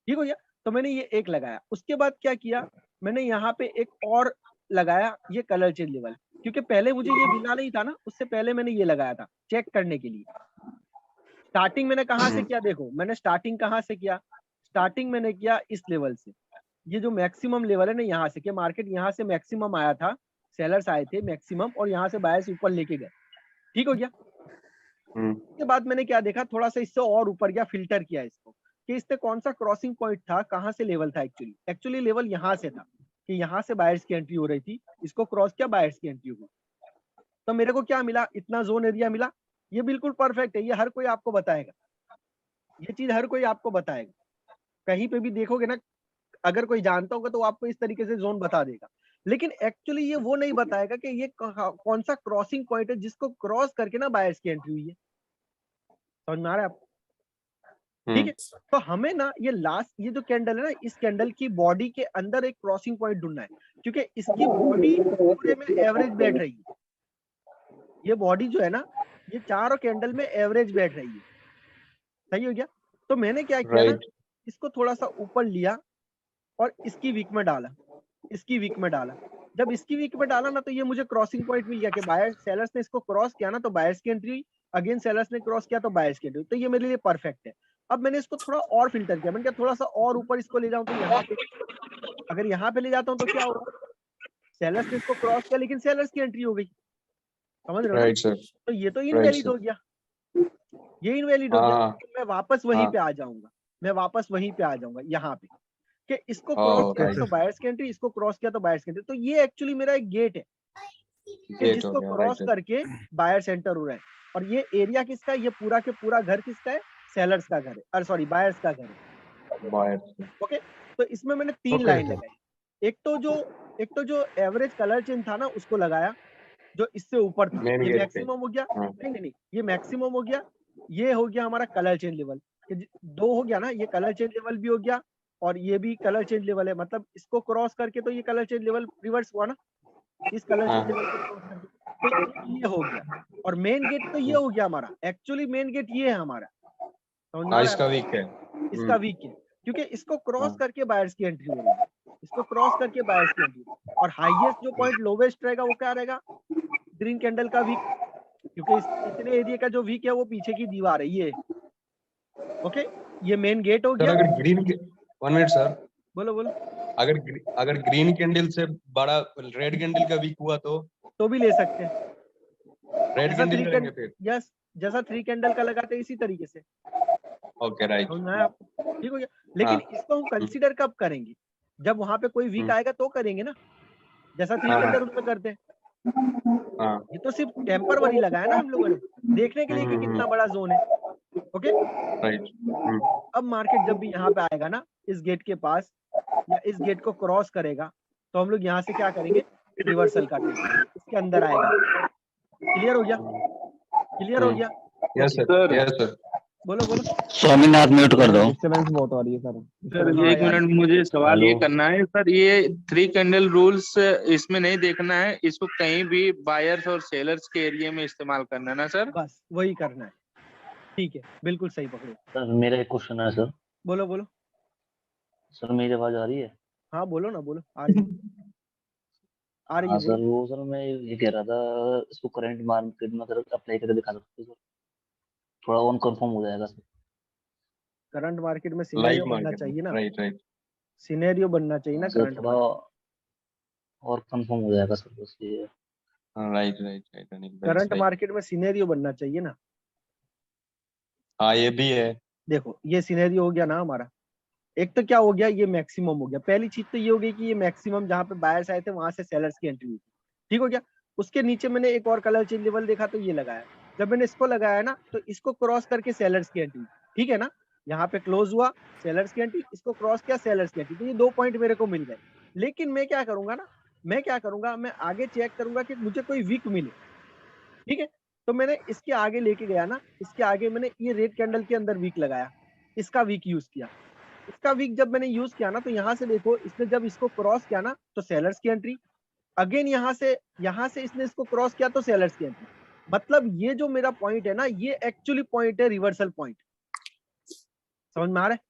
Speaker 2: ठीक हो गया। तो मैंने ये एक लगाया, उसके बाद क्या किया, मैंने यहाँ पे एक और लगाया, ये कलर चेंज लेवल, क्योंकि पहले मुझे ये मिला नहीं था ना, उससे पहले मैंने ये लगाया था चेक करने के लिए। स्टार्टिंग मैंने कहाँ से किया, देखो मैंने स्टार्टिंग कहाँ से किया, स्टार्टिंग मैंने किया इस लेवल से, ये जो मैक्सिमम लेवल है ना, यहाँ से, कि मार्केट यहाँ से मैक्सिमम आया था, सेलर्स आए थे मैक्सिमम, और यहाँ से बायर्स ऊपर लेके गए। ठीक हो गया। उसके बाद मैंने क्या देखा, थोड़ा सा इससे और ऊपर गया, फिल्टर किया इसको कि इससे कौन सा क्रॉसिंग पॉइंट था, कहाँ से लेवल था। एक्चुअली लेवल यहाँ से था कि यहाँ से बायर्स की एंट्री हो रही थी, इसको क्रॉस किया, बायर्स की एंट्री हो गई। तो मेरे को क्या मिला, इतना जोन एरिया मिला। ये बिल्कुल परफेक्ट है, ये हर कोई आपको बताएगा, ये चीज हर कोई आपको बताएगा। कहीं पे भी देखोगे ना, अगर कोई जानता होगा तो आपको इस तरीके से जोन बता देगा। लेकिन एक्चुअली ये वो नहीं बताएगा कि ये कौन सा क्रॉसिंग पॉइंट है जिसको क्रॉस करके ना बायर्स की एंट्री हुई है। समझ में आ रहा है आपको। ठीक है। तो हमें ना ये जो कैंडल है ना, इस कैंडल की बॉडी के अंदर एक क्रॉसिंग पॉइंट ढूंढना है, क्योंकि इसकी बॉडी पूरे में एवरेज बैठ रही है। ये बॉडी जो है ना, ये चारों कैंडल में एवरेज बैठ रही है। सही हो गया। तो मैंने क्या किया ना, इसको थोड़ा सा ऊपर लिया और इसकी वीक में डाला, इसकी वीक में डाला। जब इसकी वीक में डाला ना, तो ये मुझे क्रॉसिंग पॉइंट मिल गया कि बायर्स, सेलर्स ने इसको क्रॉस किया ना तो बायर्स की एंट्री हुई, अगेन सेलर्स ने क्रॉस किया तो बायर्स की एंट्री हुई। तो ये मेरे लिए परफेक्ट है। अब मैंने इसको थोड़ा और फिल्टर किया, मैंने कहा थोड़ा सा और ऊपर इसको ले जाऊं, तो यहाँ पे, अगर यहाँ पे ले जाता हूँ तो क्या होगा, सेलर्स ने इसको क्रॉस किया लेकिन सेलर्स की एंट्री हो गई। समझ रहे हो ना? तो ये तो इनवैलिड हो गया, ये इनवैलिड हो गया। तो मैं वापस वहीं पे आ जाऊंगा, मैं वापस वहीं पे आ जाऊंगा यहाँ पे, कि इसको क्रॉस किया तो बायर्स की एंट्री, इसको क्रॉस किया तो बायर्स की एंट्री। तो ये एक्चुअली मेरा एक गेट है कि जिसको क्रॉस करके बायर्स एंटर हो रहा है। और ये एरिया किसका है, ये पूरा के पूरा घर किसका है, सेलर्स का घर है, अरे सॉरी बायर्स का घर है। ओके। तो इसमें मैंने 3 लाइन लगाई। एक तो जो एवरेज कलर चेंज था ना, उसको लगाया, जो इससे ऊपर था, ये मैक्सिमम हो गया। नहीं, ये मैक्सिमम हो गया, ये हो गया हमारा कलर चेंज लेवल, 2 हो गया ना, ये कलर चेंज लेवल भी हो गया और ये भी कलर चेंज लेवल है। मतलब इसको क्रॉस करके तो ये कलर चेंज लेवल रिवर्स हुआ ना, इस कलर चेंज लेवल को क्रॉस करके, तो ये हो गया। और मेन गेट तो ये हो गया हमारा, एक्चुअली मेन गेट ये है हमारा,
Speaker 4: इसका वीक है,
Speaker 2: इसका वीक है, क्योंकि इसको क्रॉस करके बायर्स की एंट्री हो रही है, इसको क्रॉस करके बायर्स की एंट्री। और हाईएस्ट जो पॉइंट लोवेस्ट रहेगा वो क्या रहेगा, ग्रीन कैंडल का वीक, क्योंकि इतने एरिया का जो वीक है वो पीछे की दीवार है ये। ओके, ये मेन गेट हो गया।
Speaker 7: अगर ग्रीन के 1 मिनट सर,
Speaker 2: बोलो।
Speaker 7: अगर ग्रीन कैंडल से बड़ा रेड कैंडल का वीक हुआ तो
Speaker 2: भी ले सकते हैं,
Speaker 7: रेड कैंडल करेंगे फिर।
Speaker 2: यस, जैसा 3 कैंडल का लगाते हैं इसी तरीके से।
Speaker 7: ओके राइट,
Speaker 2: ठीक हो गया। लेकिन इसको हम कंसीडर कब करेंगे, जब वहां पे कोई वीक आएगा तो करेंगे ना, जैसा 3 कैंडल उसमें करते हैं। ये तो सिर्फ टेम्पररी लगाया ना हम लोगों ने, देखने के लिए कि कितना बड़ा जोन है। Okay
Speaker 7: right.
Speaker 2: अब मार्केट जब भी यहाँ पे आएगा ना, इस गेट के पास या इस गेट को क्रॉस करेगा, तो हम लोग यहाँ से क्या करेंगे, रिवर्सल का ट्रेड इसके अंदर आएगा। क्लियर हो गया? क्लियर हो गया?
Speaker 7: Yes sir, yes sir.
Speaker 2: बोलो बोलो।
Speaker 1: स्वामीनाथ म्यूट कर दो।
Speaker 3: डिस्टरबेंस बहुत आ रही है सर।
Speaker 8: सर
Speaker 2: हाँ
Speaker 8: एक
Speaker 2: यार,
Speaker 8: मिनट, मुझे सवाल ये
Speaker 5: हेलो।
Speaker 8: करना है सर, ये 3 कैंडल रूल्स इसमें नहीं देखना है, इसको कहीं भी बायर्स और सेलर्स के एरिया में इस्तेमाल करना है ना सर?
Speaker 2: बस वही करना है। ठीक है, बिल्कुल सही पकड़े।
Speaker 5: सर मेरा एक क्वेश्चन है सर।
Speaker 2: बोलो बोलो।
Speaker 5: सर मेरी आवाज आ रही है?
Speaker 2: हाँ बोलो ना, बोलो। आ रही है, आ रही है,
Speaker 5: हाँ
Speaker 2: बोलो।
Speaker 5: सर, वो सर मैं ये कह रहा था, इसको करंट मार्केट में अगर अप्लाई करके दिखा सकते हो सर, थोड़ा ऑन कंफर्म हो जाएगा सर।
Speaker 2: करंट मार्केट में
Speaker 7: लाइव
Speaker 2: सिनेरियो बनना
Speaker 7: मार्केट,
Speaker 2: चाहिए ना,
Speaker 7: राइट राइट।
Speaker 2: सिनेरियो बनना चाहिए ना
Speaker 5: हाँ सर,
Speaker 2: करंट
Speaker 5: थोड़ा
Speaker 2: मार्केट।
Speaker 5: और कंफर्म हो जाएगा सर, बस ये।
Speaker 7: राइट राइट राइट, अनिल भाई
Speaker 2: करंट
Speaker 7: सही।
Speaker 2: मार्केट में सिनेरियो बनना चाहिए ना।
Speaker 7: हाँ ये भी है।
Speaker 2: देखो ये सिनेरियो हो गया ना हमारा। एक तो क्या हो गया, ये मैक्सिमम हो गया। पहली चीज तो ये हो गई कि ये मैक्सिमम जहां पे बायर्स आए थे वहां से सेलर्स की एंट्री हुई थी। ठीक हो गया। उसके नीचे मैंने एक और कलर चेंज लेवल देखा तो ये लगाया। जब मैंने इसको लगाया ना तो इसको क्रॉस करके सेलर्स की एंट्री, ठीक है ना, यहाँ पे क्लोज हुआ, सेलर्स की एंट्री, इसको क्रॉस किया, सेलर्स की एंट्री, तो ये 2 पॉइंट मेरे को मिल गए। लेकिन मैं क्या करूंगा ना, मैं आगे चेक करूंगा कि मुझे कोई वीक मिले। ठीक है, तो मैंने इसके आगे लेके गया ना, इसके आगे मैंने ये रेड कैंडल के अंदर वीक लगाया, इसका वीक यूज किया। इसका वीक जब मैंने यूज किया ना तो यहाँ से देखो, इसने जब इसको क्रॉस किया ना तो सेलर्स की एंट्री, अगेन यहाँ से इसने इसको क्रॉस किया तो सेलर्स की एंट्री। मतलब ये जो मेरा पॉइंट है ना, ये एक्चुअली पॉइंट है रिवर्सल पॉइंट। समझ में आ रहा है?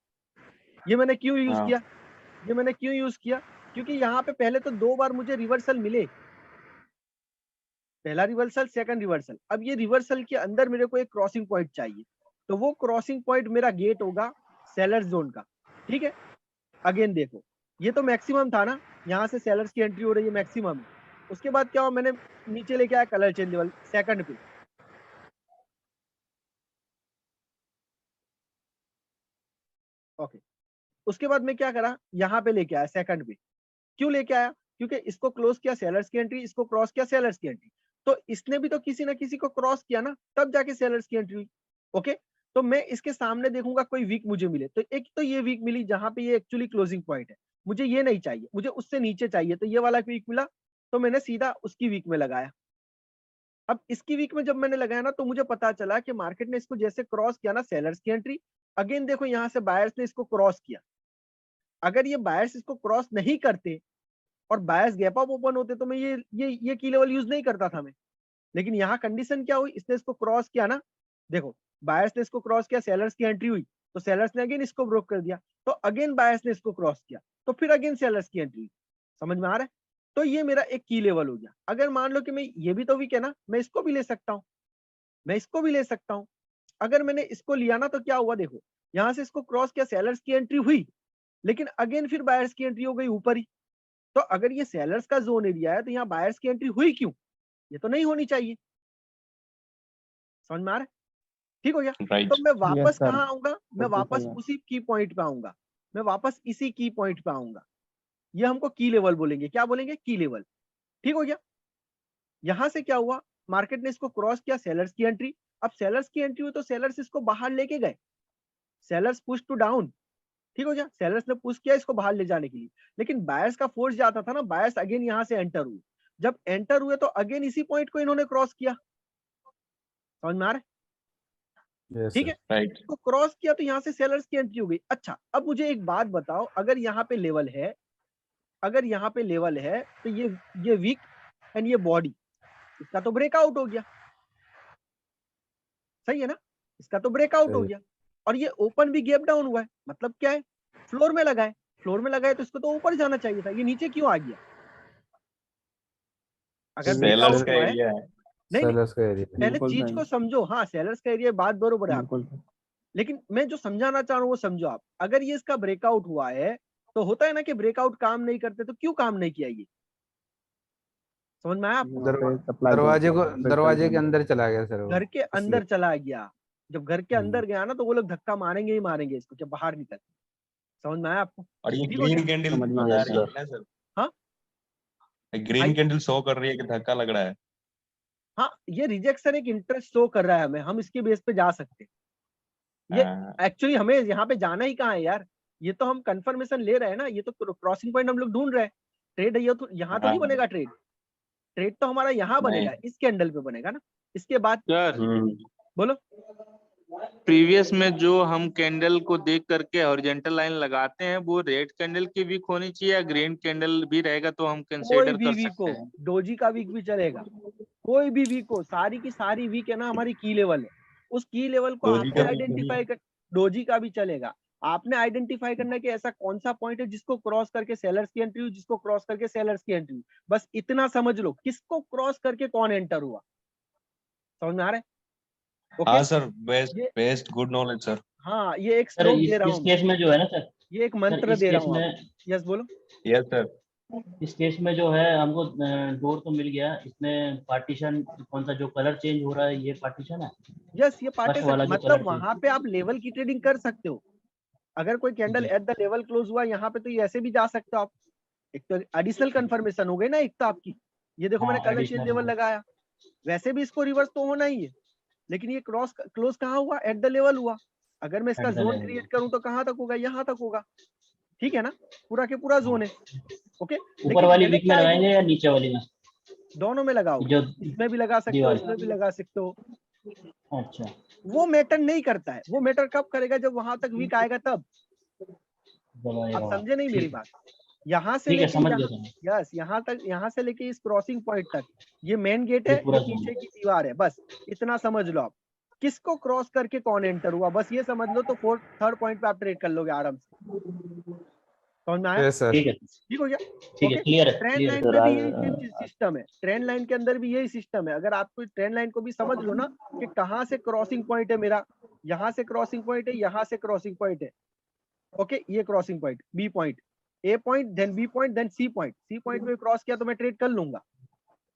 Speaker 2: ये मैंने क्यों यूज
Speaker 7: हाँ।
Speaker 2: किया, ये मैंने क्यों यूज किया, क्योंकि यहाँ पे पहले तो 2 बार मुझे रिवर्सल मिले, पहला रिवर्सल, सेकंड रिवर्सल। अब ये रिवर्सल के अंदर मेरे को एक क्रॉसिंग पॉइंट चाहिए, तो वो क्रॉसिंग पॉइंट मेरा गेट होगा सेलर्स जोन का। ठीक है, अगेन देखो ये तो मैक्सिमम था ना, यहाँ से सेलर्स की एंट्री हो रही है, मैक्सिमम है। उसके बाद क्या हुआ, मैंने नीचे लेके आया कलर चेंज लेवल सेकंड पे। ओके, उसके बाद मैं क्या करा, यहाँ पे लेके आया सेकंड पे। क्यों लेके आया, क्योंकि इसको क्लोज किया सेलर्स की एंट्री, इसको क्रॉस किया सेलर्स की एंट्री, तो इसने भी तो किसी ना किसी को क्रॉस किया ना, तब जाके सेलर्स की एंट्री हुई। ओके, तो मैं इसके सामने देखूंगा कोई वीक मुझे मिले, तो एक तो ये वीक मिली जहां पे ये एक्चुअली क्लोजिंग पॉइंट है, मुझे ये नहीं चाहिए, मुझे उससे नीचे चाहिए, तो ये वाला वीक मिला, तो मैंने सीधा उसकी वीक में लगाया। अब इसकी वीक में जब मैंने लगाया ना तो मुझे पता चला कि मार्केट ने इसको जैसे क्रॉस किया ना सेलर्स की एंट्री, अगेन देखो यहाँ से बायर्स ने इसको क्रॉस किया। अगर ये बायर्स इसको क्रॉस नहीं करते और बायर्स गैप अप ओपन होते तो मैं ये की लेवल यूज नहीं करता था मैं। लेकिन यहाँ कंडीशन क्या हुई, इसने इसको क्रॉस किया ना, देखो बायर्स ने इसको क्रॉस किया, सेलर्स की एंट्री हुई, तो सेलर्स ने अगेन इसको ब्रोक कर दिया, तो अगेन बायर्स ने इसको क्रॉस किया, तो फिर अगेन सेलर्स की एंट्री। समझ में आ रहा है? तो ये मेरा एक की लेवल हो गया। अगर मान लो कि मैं ये भी तो वीक है ना, मैं इसको भी ले सकता हूँ, मैं इसको भी ले सकता हूँ। अगर मैंने इसको लिया ना तो क्या हुआ, देखो यहाँ से इसको क्रॉस किया, सेलर्स की एंट्री हुई, लेकिन अगेन फिर बायर्स की एंट्री हो गई ऊपर ही। तो अगर ये सेलर्स का जोन एरिया है तो यहाँ बायर्स की एंट्री हुई क्यों, ये तो नहीं होनी चाहिए। समझ में आ रहा है? ठीक हो गया।
Speaker 7: राइट।
Speaker 2: तो मैं वापस
Speaker 3: Yes, sir.
Speaker 2: कहाँ आऊंगा, मैं
Speaker 3: बिल्कुल
Speaker 2: वापस
Speaker 3: सही है।
Speaker 2: उसी की पॉइंट पे आऊंगा, मैं वापस इसी की पॉइंट पे आऊंगा। ये हमको की लेवल बोलेंगे, क्या बोलेंगे, की लेवल। ठीक हो गया। यहां से क्या हुआ, मार्केट ने इसको क्रॉस किया, सेलर्स की एंट्री। अब सेलर्स की एंट्री हुई तो सेलर्स इसको बाहर लेके गए, सेलर्स पुश टू डाउन। ठीक हो गया, सेलर्स ने पुश किया इसको बाहर ले जाने के लिए, लेकिन बायर्स का फोर्स जाता था ना, बायर्स अगेन यहाँ से एंटर हुए। जब एंटर हुए तो अगेन इसी पॉइंट को इन्होंने क्रॉस किया। समझ में आ रहा है? ठीक है,
Speaker 7: राइट।
Speaker 2: तो क्रॉस किया तो यहाँ से सेलर्स की एंट्री हो गई। अच्छा, अब मुझे एक बात बताओ, अगर यहाँ पे लेवल है, अगर यहाँ पे लेवल है तो ये वीक एंड ये बॉडी, इसका तो ब्रेकआउट हो गया। सही है ना, इसका तो ब्रेकआउट हो गया। और ये ओपन भी गैप डाउन हुआ है, मतलब क्या है, फ्लोर में लगा है, फ्लोर में लगा है तो इसको तो ऊपर जाना चाहिए था, ये नीचे क्यों आ गया? अगर
Speaker 7: सेलर्स
Speaker 2: ब्रेकआउट
Speaker 7: का
Speaker 2: हुआ है,
Speaker 7: एरिया है।
Speaker 2: नहीं
Speaker 6: सेलर्स का एरिया।
Speaker 2: पहले
Speaker 3: बिल्कुल
Speaker 2: चीज
Speaker 3: सही।
Speaker 2: को समझो। हाँ सेलर्स का एरिया, बात बरोबर है आपकी,
Speaker 3: बिल्कुल
Speaker 2: लेकिन मैं जो समझाना चाह रहा हूँ वो समझो आप। अगर ये इसका ब्रेकआउट हुआ है तो होता है ना कि ब्रेकआउट काम नहीं करते, तो क्यों काम नहीं किया ये? समझ में आया आपको?
Speaker 6: दरवाजे के अंदर चला गया सर वो,
Speaker 2: घर के
Speaker 6: इसलिए।
Speaker 2: अंदर चला गया। जब घर के अंदर गया ना तो वो लोग धक्का मारेंगे ही मारेंगे इसको कि बाहर निकल। समझ में आया आपको?
Speaker 7: और ये
Speaker 2: ठीक हो गया?
Speaker 7: ग्रीन कैंडल
Speaker 3: समझ में आ
Speaker 7: बता
Speaker 5: गया
Speaker 7: रही है
Speaker 5: सर।
Speaker 7: ना सर,
Speaker 2: हाँ
Speaker 7: ग्रीन
Speaker 2: भाई,
Speaker 7: कैंडल शो कर रही है कि धक्का लग रहा है।
Speaker 2: हाँ ये रिजेक्शन एक इंटरेस्ट शो कर रहा है हमें, हम इसके बेस पे जा सकते हैं। ये
Speaker 7: हाँ,
Speaker 2: एक्चुअली हमें यहाँ पे जाना ही कहाँ है यार, ये तो हम कंफर्मेशन ले रहे हैं ना, ये तो क्रॉसिंग पॉइंट हम लोग ढूंढ रहे हैं। ट्रेड है ये तो, यहाँ तो नहीं
Speaker 7: हाँ,
Speaker 2: बनेगा ट्रेड, ट्रेड तो हमारा यहाँ बनेगा, इस कैंडल पे बनेगा ना, इसके बाद
Speaker 8: सर
Speaker 2: बोलो।
Speaker 8: प्रीवियस में जो हम कैंडल को देख करके हॉरिजॉन्टल लाइन लगाते हैं वो रेड कैंडल की वीक होनी चाहिए या ग्रीन कैंडल भी रहेगा तो हम
Speaker 2: कोई
Speaker 8: कंसीडर
Speaker 2: भी
Speaker 8: कर
Speaker 2: वीक
Speaker 8: सकते
Speaker 2: हो,
Speaker 8: हैं?
Speaker 2: डोजी का वीक भी चलेगा, कोई भी वीक हो, सारी की सारी वीक है ना हमारी की लेवल है, उस की लेवल को
Speaker 7: डोजी
Speaker 2: आपने
Speaker 7: का
Speaker 2: आइडेंटिफाई कर, डोजी का भी चलेगा, आपने आइडेंटिफाई करना कि ऐसा कौन सा पॉइंट है जिसको क्रॉस करके सेलर्स की एंट्री हुई, जिसको क्रॉस करके सेलर्स की एंट्री हुई, बस इतना समझ लो, किसको क्रॉस करके कौन एंटर हुआ, समझ में आ रहा है?
Speaker 7: हाँ
Speaker 2: ओके,
Speaker 7: सर, बेस्ट
Speaker 2: ये
Speaker 7: बेस्ट गुड नॉलेज सर।
Speaker 2: हाँ, ये एक
Speaker 5: सर
Speaker 2: स्ट्रोक दे रहा
Speaker 5: इस
Speaker 2: हूँ मैं,
Speaker 5: केस में जो है ना सर,
Speaker 2: ये एक
Speaker 5: सर
Speaker 2: मंत्र
Speaker 5: इस
Speaker 2: दे रहा
Speaker 5: केस
Speaker 2: हूँ
Speaker 5: में
Speaker 2: आपको। यस बोलो।
Speaker 7: Yes sir.
Speaker 5: इस केस में जो है हमको डोर तो मिल गया, इसमें पार्टीशन कौन सा जो कलर चेंज हो रहा है ये पार्टीशन है,
Speaker 2: यस, ये
Speaker 5: फर्स्ट
Speaker 2: पार्टीशन
Speaker 5: वाला जो
Speaker 2: मतलब
Speaker 5: कलर
Speaker 2: वहां
Speaker 5: चेंज।
Speaker 2: पे आप लेवल की ट्रेडिंग कर सकते हो, अगर कोई कैंडल
Speaker 5: जी
Speaker 2: एट द लेवल क्लोज हुआ यहाँ पे तो ये ऐसे भी जा सकते हो आप, एक तो एडिशनल कंफर्मेशन हो गई ना एक तो आपकी, ये देखो मैंने
Speaker 5: हाँ
Speaker 2: कलर चेंज
Speaker 5: एडिशनल
Speaker 2: लेवल लगाया, वैसे भी इसको रिवर्स तो होना ही है, लेकिन ये क्रॉस क्लोज कहाँ हुआ, एट द लेवल हुआ, अगर मैं इसका
Speaker 5: at the
Speaker 2: zone
Speaker 5: level.
Speaker 2: Create करूं तो कहाँ तक होगा, यहाँ तक होगा, ठीक है ना, पूरा के पूरा जोन है। ओके,
Speaker 5: ऊपर
Speaker 2: लेकिन
Speaker 5: वाली
Speaker 2: मैंने
Speaker 5: वीक में
Speaker 2: क्या
Speaker 5: लगाएंगे या नीचे वाली में?
Speaker 2: दोनों में लगाओगे,
Speaker 5: जो
Speaker 2: इसमें भी लगा सकते हो,
Speaker 5: दीवार।
Speaker 2: इसमें भी लगा सकते हो,
Speaker 5: अच्छा
Speaker 2: वो मैटर नहीं करता है, वो मैटर कब करेगा जब वहां तक वीक आएगा तब, आप समझे नहीं मेरी
Speaker 5: ठीक
Speaker 2: बात, यहाँ से
Speaker 5: ठीक है,
Speaker 2: लेके
Speaker 5: समझ
Speaker 2: यहाँ,
Speaker 5: गया समझ।
Speaker 2: यस यहाँ तक, यहाँ से लेके इस क्रॉसिंग पॉइंट तक ये मेन गेट
Speaker 5: ये
Speaker 2: है,
Speaker 5: पूरा
Speaker 2: ये
Speaker 5: जोन
Speaker 2: पीछे की दीवार है, बस इतना समझ लो आप, किसको क्रॉस करके कौन एंटर हुआ, बस ये समझ लो तो फोर्थ थर्ड पॉइंट पे आप ट्रेड कर लोगे आराम से, समझ में आया?
Speaker 6: Yes sir.
Speaker 5: ठीक है
Speaker 2: ठीक हो गया?
Speaker 5: ठीक है,
Speaker 2: ओके,
Speaker 5: क्लियर है
Speaker 2: ट्रेंड
Speaker 5: क्लियर है
Speaker 2: लाइन
Speaker 5: सर।
Speaker 2: में भी यही सिस्टम है, ट्रेंड लाइन के अंदर भी यही सिस्टम है, अगर आपको ट्रेंड लाइन को भी समझ लो ना कि कहाँ से क्रॉसिंग पॉइंट है मेरा, यहाँ से क्रॉसिंग पॉइंट है, यहाँ से क्रॉसिंग पॉइंट है, ओके, ये crossing point, B point, A point, then B point, then C point, C point पे क्रॉस किया तो मैं ट्रेड कर लूंगा,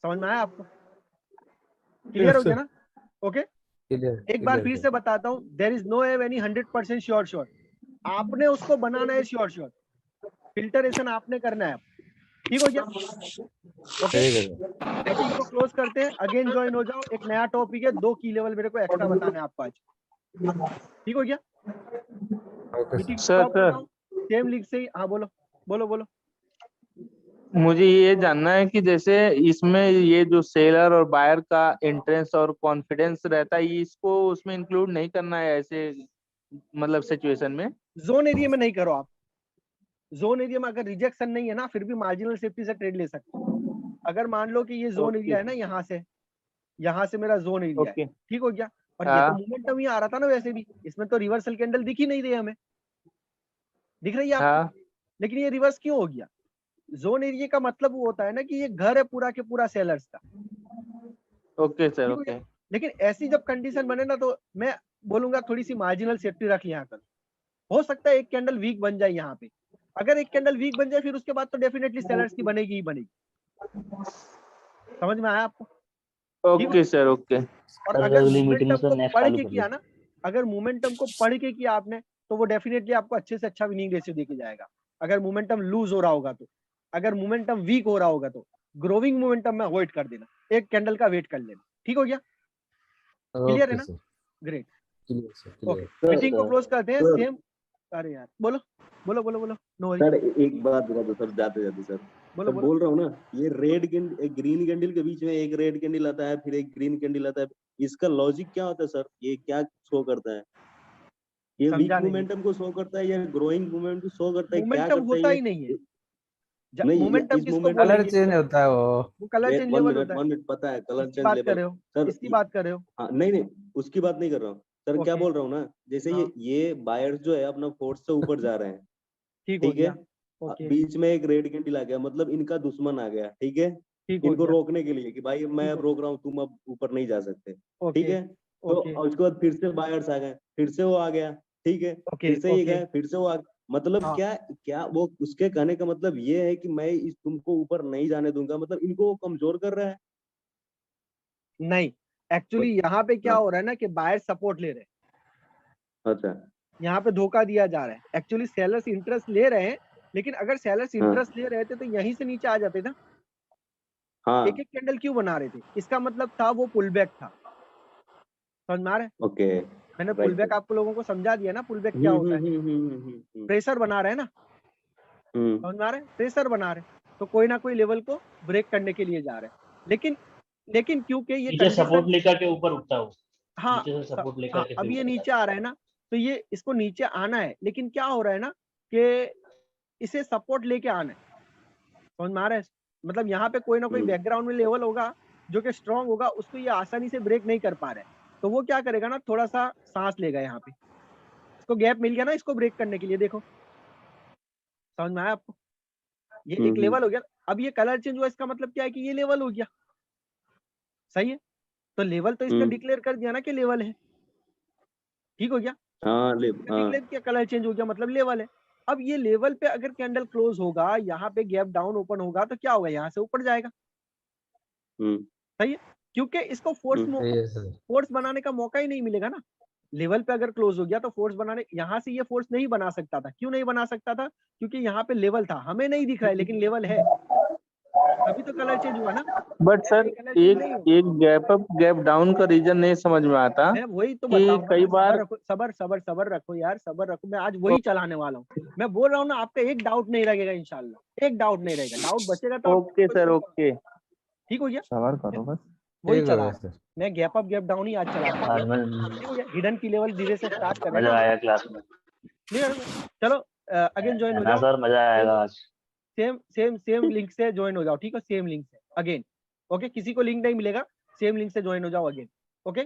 Speaker 2: समझ में आया आपको? क्लियर हो गया ना? ओके, एक बार फिर से बताता हूँ, there is no any 100% sure, आपने उसको बनाना है श्योर, फिल्टरेशन आपने करना है, ठीक हो गया? ओके, मीटिंग को क्लोज करते हैं, अगेन ज्वाइन हो जाओ, एक नया टॉपिक है, 2 की लेवल मेरे को एक्स्ट्रा बताना है आपको आज, ठीक हो गया? मीटिंग
Speaker 8: सर
Speaker 2: स्टॉप करता हूँ, सेम लीग से ही, हाँ बोलो बोलो बोलो।
Speaker 8: मुझे ये जानना है कि जैसे इसमें ये जो सेलर और बायर का इंटरेस्ट और कॉन्फिडेंस रहता है, इसको उसमें इंक्लूड नहीं करना है ऐसे मतलब सिचुएशन में?
Speaker 2: जोन एरिया में नहीं करो आप, जोन एरिया में अगर रिजेक्शन नहीं है ना फिर भी मार्जिनल सेफ्टी से ट्रेड ले सकते हो, अगर मान लो कि ये जोन एरिया है ना, यहाँ से मेरा जोन एरिया है,
Speaker 8: ओके।
Speaker 2: ठीक हो गया, और ये तो
Speaker 8: हाँ
Speaker 2: मोमेंटम ही आ रहा था ना, वैसे भी इसमें तो रिवर्सल कैंडल दिख ही नहीं रही हमें, दिख रही है आपको?
Speaker 8: हाँ
Speaker 2: लेकिन ये रिवर्स क्यों हो गया? जोन एरिया का मतलब वो होता है ना कि ये घर है पूरा के पूरा सेलर्स का,
Speaker 8: ओके सर
Speaker 2: ठीक हो
Speaker 8: ओके।
Speaker 2: गया? लेकिन ऐसी जब कंडीशन बने ना तो मैं बोलूंगा थोड़ी सी मार्जिनल सेफ्टी रख लिया कर, हो सकता है एक कैंडल वीक बन जाए यहाँ पे, अगर एक कैंडल वीक बन जाए फिर उसके बाद तो डेफिनेटली सेलर्स की बनेगी ही बनेगी, समझ में आया आपको?
Speaker 8: Okay sir okay.
Speaker 2: और
Speaker 5: सर
Speaker 2: अगर
Speaker 5: अगली मीटिंग में
Speaker 2: मोमेंटम
Speaker 5: सर
Speaker 2: को
Speaker 5: नेक्स्ट
Speaker 2: पढ़
Speaker 5: चालू
Speaker 2: के
Speaker 5: कर
Speaker 2: किया
Speaker 5: लो।
Speaker 2: ना, अगर मोमेंटम को पढ़ के किया आपने तो वो डेफिनेटली आपको अच्छे से अच्छा विनिंग रेशियो देके जाएगा, अगर मोमेंटम लूज हो रहा होगा तो, अगर मोमेंटम वीक हो रहा होगा तो ग्रोविंग मोमेंटम में अवॉइड कर देना, एक कैंडल का वेट कर लेना, ठीक हो गया? क्लियर है ना? ग्रेट, ओके, मीटिंग को क्लोज करते हैं, सेम, अरे यार बोलो बोलो बोलो बोलो, नो वरी,
Speaker 9: सर एक बात बता दो सर, जाते जाते सर,
Speaker 2: बोलो बोलो।
Speaker 9: बोल रहा हूँ ना, ये ग्रीन कैंडल के बीच में एक रेड कैंडल आता है, फिर एक ग्रीन कैंडल आता है, इसका लॉजिक क्या होता है सर? ये क्या शो करता है? ये वीक
Speaker 2: समझा नहीं,
Speaker 9: मोमेंटम को शो करता है या ग्रोइंग मोमेंट को शो करता है? क्या
Speaker 2: मोमेंटम
Speaker 9: करता है
Speaker 2: होता
Speaker 9: ये?
Speaker 2: ही नहीं है,
Speaker 9: नहीं,
Speaker 2: मोमेंटम
Speaker 9: इस
Speaker 2: किसको
Speaker 9: मोमेंट
Speaker 6: कलर
Speaker 2: बोलेंगे?
Speaker 6: चेंज होता है
Speaker 2: वो कलर चेंज
Speaker 9: 1
Speaker 2: लेवल
Speaker 9: मिनट
Speaker 2: होता है,
Speaker 9: 1 मिनट, पता है कलर
Speaker 2: इसकी
Speaker 9: चेंज
Speaker 2: बात कर
Speaker 9: लेवल
Speaker 2: रहे हो,
Speaker 9: सर?
Speaker 2: इसकी बात कर रहे हो?
Speaker 9: हाँ, नहीं उसकी बात नहीं कर रहा हूँ सर, क्या
Speaker 2: ओके,
Speaker 9: बोल रहा हूँ ना, जैसे
Speaker 2: हाँ,
Speaker 9: ये बायर्स जो है अपना फोर्स से ऊपर जा रहे हैं,
Speaker 2: ठीक हो
Speaker 9: ठीक है,
Speaker 2: गया, ओके,
Speaker 9: बीच में एक रेड कैंडल आ गया, मतलब इनका दुश्मन आ गया, ठीक है,
Speaker 2: ठीक हो
Speaker 9: इनको
Speaker 2: गया,
Speaker 9: रोकने के लिए कि भाई मैं
Speaker 2: ठीक
Speaker 9: अब
Speaker 2: हो,
Speaker 9: रोक रहा हूँ, तुम अब ऊपर नहीं जा सकते, ठीक
Speaker 2: ओके
Speaker 9: है, तो
Speaker 2: ओके
Speaker 9: उसके बाद फिर से बायर्स आ गए, फिर से वो आ गया, ठीक है,
Speaker 2: ओके
Speaker 9: फिर से ये
Speaker 2: ओके,
Speaker 9: गए, फिर से वो आ गया, मतलब
Speaker 2: हाँ,
Speaker 9: क्या क्या वो उसके कहने का मतलब ये है कि मैं इस तुमको ऊपर नहीं जाने दूंगा, मतलब इनको वो कमजोर कर रहा है?
Speaker 2: नहीं, एक्चुअली यहाँ पे क्या
Speaker 9: हाँ,
Speaker 2: हो रहा है ना कि बायर सपोर्ट ले रहे हैं,
Speaker 9: अच्छा,
Speaker 2: यहाँ पे धोखा दिया जा रहा है, एक्चुअली सेलर्स इंटरेस्ट ले रहे हैं, लेकिन अगर सेलर्स
Speaker 9: हाँ
Speaker 2: इंटरेस्ट ले रहे थे तो यहीं से नीचे आ जाते ना,
Speaker 9: हाँ,
Speaker 2: एक एक कैंडल क्यों बना रहे थे? इसका मतलब था वो पुल बैक था, समझ में आ रहा है?
Speaker 9: ओके,
Speaker 2: मैंने पुल
Speaker 9: राइट,
Speaker 2: बैक आपको लोगों को समझा दिया ना, पुल बैक क्या होता है, प्रेशर बना रहे हैं ना, समझ में आ रहा है? प्रेशर बना रहे हैं, तो कोई ना कोई लेवल को ब्रेक करने के लिए जा रहे हैं, लेकिन क्योंकि ये
Speaker 10: नीचे
Speaker 2: condition-
Speaker 10: सपोर्ट लेकर के ऊपर उठता हो,
Speaker 2: हाँ
Speaker 10: नीचे से सपोर्ट लेकर
Speaker 2: हाँ,
Speaker 10: के
Speaker 2: अब
Speaker 10: फिर
Speaker 2: ये
Speaker 10: ऊपर
Speaker 2: नीचे आ रहा है ना, तो ये इसको नीचे आना है, लेकिन क्या हो रहा है ना कि इसे सपोर्ट लेके आना है, समझ में आ रहा है? मतलब यहाँ पे कोई ना कोई बैकग्राउंड में लेवल होगा जो कि स्ट्रांग होगा, उसको ये आसानी से ब्रेक नहीं कर पा रहा है, तो वो क्या करेगा ना, थोड़ा सा सांस लेगा, यहाँ पे इसको गैप मिल गया ना इसको ब्रेक करने के लिए। देखो समझ में आया आपको? ये एक लेवल हो गया। अब ये कलर चेंज हुआ, इसका मतलब क्या है कि ये लेवल हो गया, सही है? तो लेवल तो इसका डिक्लेयर कर दिया ना कि लेवल है, ठीक हो गया?
Speaker 9: हाँ
Speaker 2: डिक्लेयर किया, कलर चेंज हो गया, मतलब लेवल है। अब ये लेवल पे अगर कैंडल क्लोज होगा, यहाँ पे गैप डाउन ओपन होगा, तो क्या होगा, यहाँ से ऊपर जाएगा, सही है? क्योंकि इसको फोर्स बनाने का मौका ही नहीं मिलेगा ना। लेवल पे अगर क्लोज हो गया तो फोर्स बनाने, यहाँ से ये फोर्स नहीं बना सकता था। क्यों नहीं बना सकता था? क्योंकि यहाँ पे लेवल था, हमें नहीं दिख रहा है लेकिन लेवल है, अभी तो कलर चेंज हुआ ना।
Speaker 8: बट सर एक गैप अप गैप डाउन का रीजन नहीं समझ में आता।
Speaker 2: मैं वही तो
Speaker 8: कि
Speaker 2: बताऊं,
Speaker 8: कई बार
Speaker 2: सबर रखो यार, सबर रखो, मैं आज वही चलाने वाला हूँ। मैं बोल रहा हूँ ना, आपका एक डाउट नहीं लगेगा इंशाल्लाह, एक डाउट नहीं रहेगा। डाउट बचेगा तो
Speaker 8: ओके सर, ओके,
Speaker 2: ठीक हो गया?
Speaker 6: सवाल करो बस।
Speaker 2: वही चला मैं, गैप अप गैप डाउन ही आज चला रहा हूँ, ठीक हो गया? हिडन की लेवल धीरे से स्टार्ट कर रहे
Speaker 5: मजा
Speaker 2: हैं।
Speaker 5: आया क्लास में।
Speaker 2: क्लियर? चलो अगेन ज्वाइन हो
Speaker 5: ना
Speaker 2: जाओ
Speaker 5: सर, मजा आएगा आज।
Speaker 2: सेम लिंक से ज्वाइन हो जाओ, ठीक है? सेम लिंक से अगेन, ओके? किसी को लिंक नहीं मिलेगा, सेम लिंक से ज्वाइन हो जाओ अगेन, ओके?